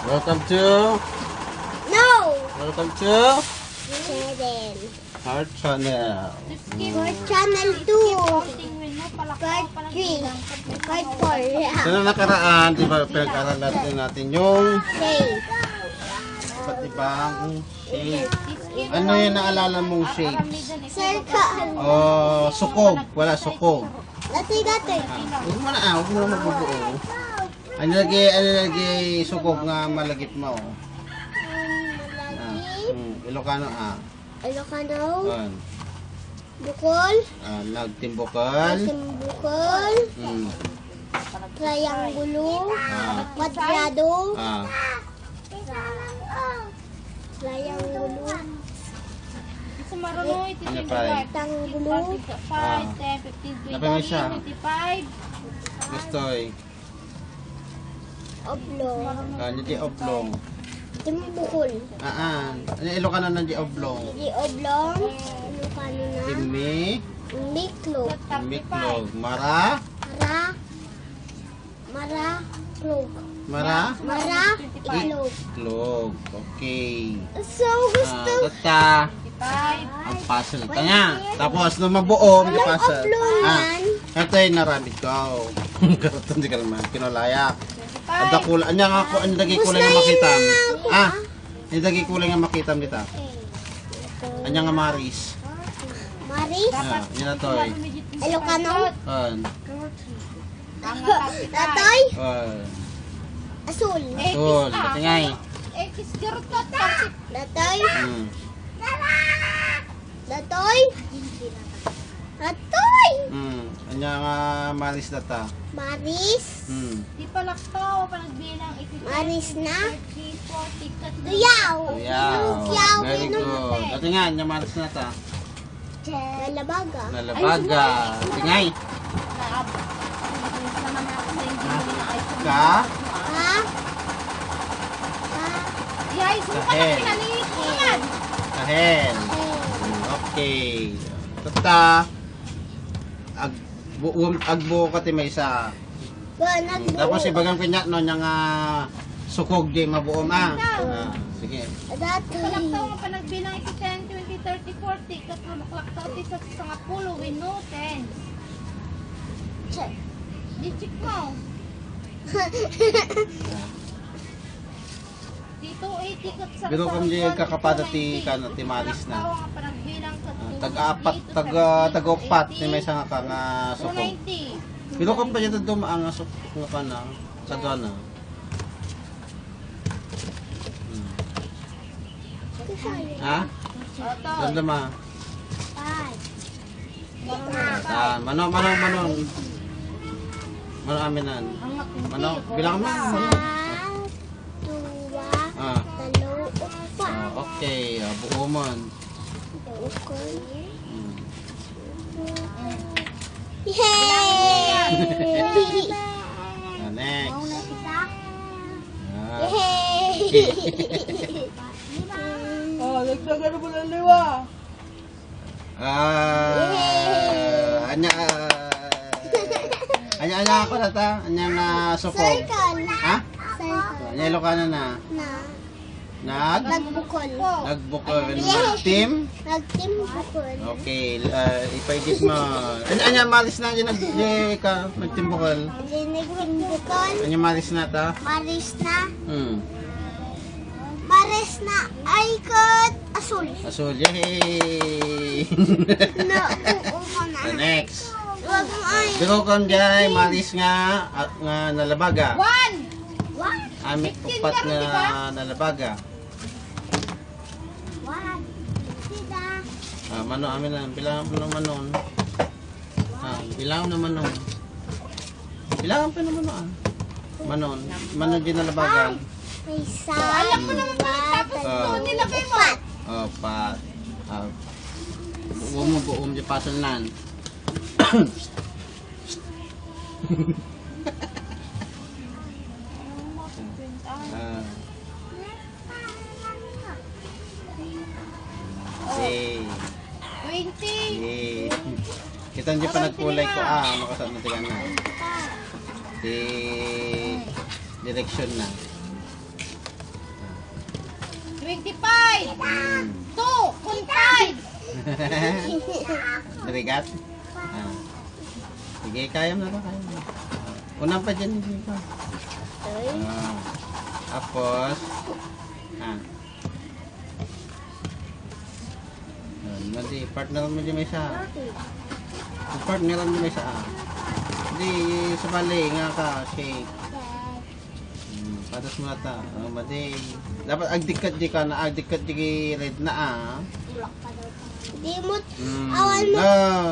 Welcome to... No! Welcome to... Channel. Our channel. For channel 2. Part 3. Part 4. Sa nakaraan, di ba pinag-aralan natin yung Shape. iba't ibang shape. Ano yung naalala mong shape? Circle. Oh, sukog. Wala sukog. Dati. Huwag mo na huwag mo na magbubuo. Ano lagi sukog nga malagip mo. Ilocano Ilocano. Yan. Bukol. Nagtimbukal. Simbukol. Triangulo. Kwadrado. Triangulo. Ano pa rin? Rectangulo. 5, 10, 15, 20, Napamay siya. 25. Gustoy. Oblong. Ano di oblong? Timbukol. Ano Ilocano ng di oblong? Di oblong. Ilocano na. Timi. Miklog. Miklog. Mara. Klog. Mara. Iklog. Iklog. Okay. So, gusto. Tata. 25. Ang puzzle ka nga. Tapos, nung mabuo, may puzzle. oblongan. Ito yung naramid ko. Karoon di ka naman. Kinolaya. Ang dakula. Anya nga ako, ang lagi kulay nga makita. Ang lagi kulay nga makita dito. Anya nga Maris. Maris. Yan na to eh. Ilocano. Tatoy. Asul. Tul. Tingay. X garot ka ta. Tatoy. Tatoy. Tatoy. Anya nga Maris data. Maris. Di pa laktaw panagbilang 85. Maris na. 30, 40, Tuyaw. Yaw. Very good. Ito nga, anya Maris na ta. Lalabaga. Nalabaga. Tingay. Ka. Ha? Yay, suka na Kahel. kinalit mo naman. Kahel. Okay. Tata. Agbuo ka ti may isa. Tapos ibagang pinya no nya nga sukog di mabuo sige. Dati. Palaktaw nga panagbilang 10, 20, 30, 40. Kat maklaktaw ti sa mga pulo with no 10. Di-check mo. Dito 80 kat sa Pero kung di kakapata ti kana ti Maris na. Palaktaw nga panagbilang kat Tag-upat ni may isa nga ka nga sukog. 290. Pero kung pa dito dumaan nga sukog nga ka na sa duwana. Ha? Dama. Manong. Manong aminan. Manong, bilang mo. Dua. Ah. Talo. Upat. Okay, buo man. Bukol. Yay! Next. Yay! Nagdagan mo ng liwa. Anya ako na ta. Anya nga sukog. Circle. Ha? Circle. Anya Ilocano na. Nagbukol. Nagbukol. Team? Nagtim bukol. Okay, ipaidit mo. Anya Maris na dyan nagtimbukol. Nagtim bukol. Anya Maris na ta. Maris na. Maris na. Icon. Asul. Asul. Yay! No. Oo na. The next. Wag mo ay. Pero kung dyan, Maris nga nalabaga. 1. What? Amit upat nga nalabaga. What? Sida. Mano amin na. Bilangan mo naman nun. Bilangan naman nun. Bilangan pa naman nun. Manon. Manon din nalabagan. May isa. Alam mo naman tapos doon nilagay mo. Opat. Buom di pasal nan. Kita nyo pa nagkulay ko. Makasat na tigan na. Di direksyon na. 25. Hmm. 2. Kun 5. Narigat? Ah. Sige, kaya mo na ba? Kaya mo na. Unang pa dyan. Sige pa. Ah. Tapos, ah. Mali, partner mo dyan may isa. Partner mo dyan may isa. Hindi, sa bali nga ka, shake. Patas mo na ta. Oh, mali. Dapat agdikat di ka na, agdikat di red na Di mo, Hmm. awan mo,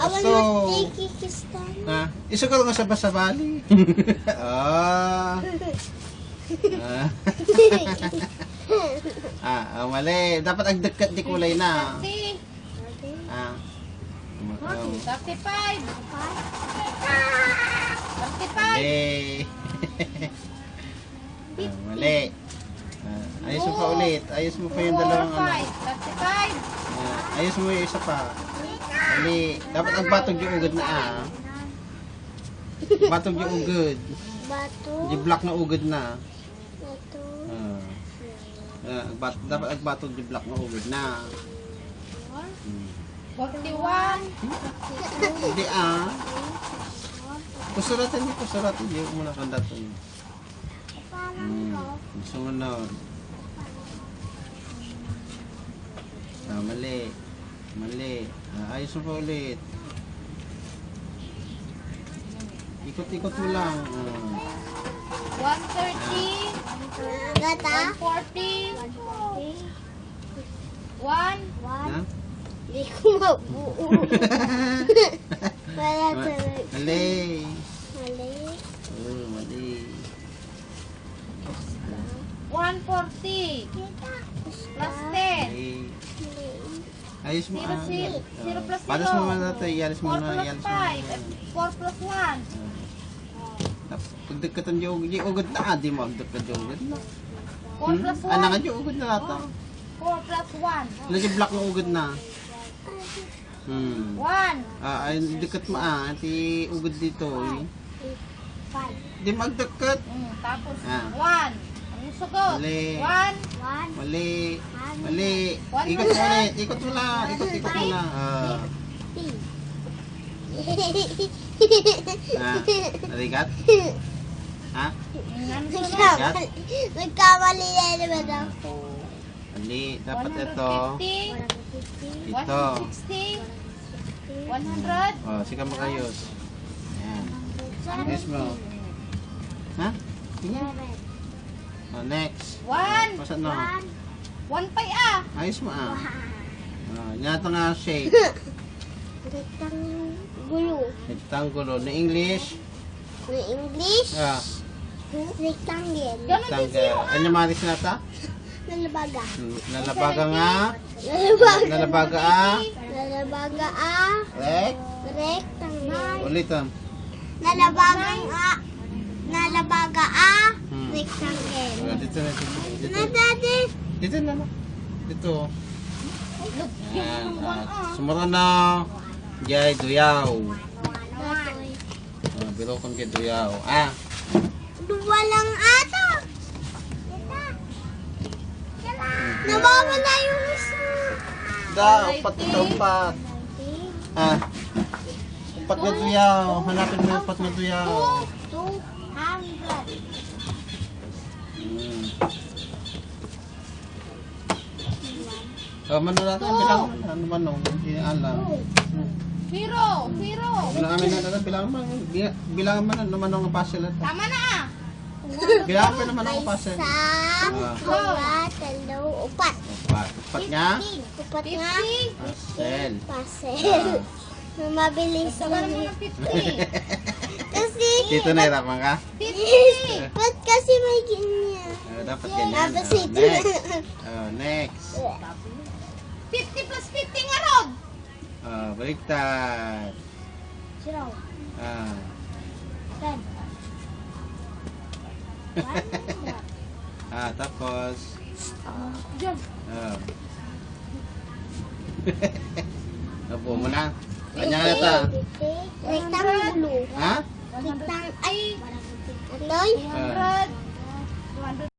awan so, mo, tikikistan. ha? Iso ka nga sa bali. Ah. Mali. Dapat agdikat di kulay na. 30. Ah. 35. 35. Mali. Mali. Ayos mo pa ulit. Ayos mo pa yung dalawang ano. 35. Ayos mo yung isa pa. Mali. Dapat ang batog yung ugod na Batog yung ugod. Bato, Yung black na ugod na. bato. Dapat ang batog yung black na ugod na. 41. Hindi Kusuratin niyo, kusuratin niyo. Muna kang daton. Sumunod. Mali. Mali. Ayos mo pa ulit. Ikot-ikot mo lang. 130. Gata, 140. 1. Ha? di ko mabuo. Wala talaga. Mali. Mali. Mali. 140. Plus 10. Mali. Ayos mo. 0 plus 0. Patas mo muna ito. Ialis mo 4 na. plus Ialis mo 5. 4 plus 1. Pagdagkatan yung ugod na. Di mo agdagkat yung ugod na. 4 plus 1. Anangan yung ugod na lahat. 4 plus 1. Lagi black ng ugod na. 1. Ay, dikat mo Ati ugod dito. Five. Di magdagkat. Tapos Ah. 1. Ang sugot. Mali. 1. One. Mali. Mali. One Ikot mo more. ulit. Ikot mo lang. Ikot mo lang. Narigat? Ha? Ang sugot. Nagkamali na naman ako. Mali. Dapat ito. 150. Ito. 160. 100. Sige makayos. Ayan. Ayos mo. Ha? Sige. Next. 1. Pasan no? 1 pa Ayos mo Nyato nga shake. Rectangulo. Rectangulo. Na English. Na English, rectangle. Ganun din siya. Ano maris na ta? Nalabaga. Nalabaga nga. Nalabaga. Nalabaga Nalabaga rectangle. Ulitan. Nalabaga rectangle. Dito na. Dito. Na daddy. Dito na. Dito. Ayan. Yung Sumara na. Jay Duyaw. Datoy. Biro kong kay Duyaw. Dua lang ata. Nawawala yung isa. Upat ito, upat. Upat na Duyaw. Hanapin mo yung upat na Duyaw. 200. Mano natin, bilang mo. Ano man nung, hindi alam. 0. Bilang namin natin, bilang man, ano man nung puzzle ito. Tama na Bilang pa naman ang puzzle. Isa, dalawa, tatlo, upat. Upat nga. Upat nga. 50. Puzzle. Puzzle. Mabilis Tagal mo lang. ng 50. Kasi, Dito nahirapan ka? 50. ba't kasi may ganyan? Dapat ganyan. Tapos ito Next. na. Next. 50 plus 50 nga rod. Baliktad. Zero. Ah. 10. Tapos. Diyan. Napo mo na. Kanya ka na ta. Rectangulo. Ha? Rectang, ay, 100. Anoy? 200.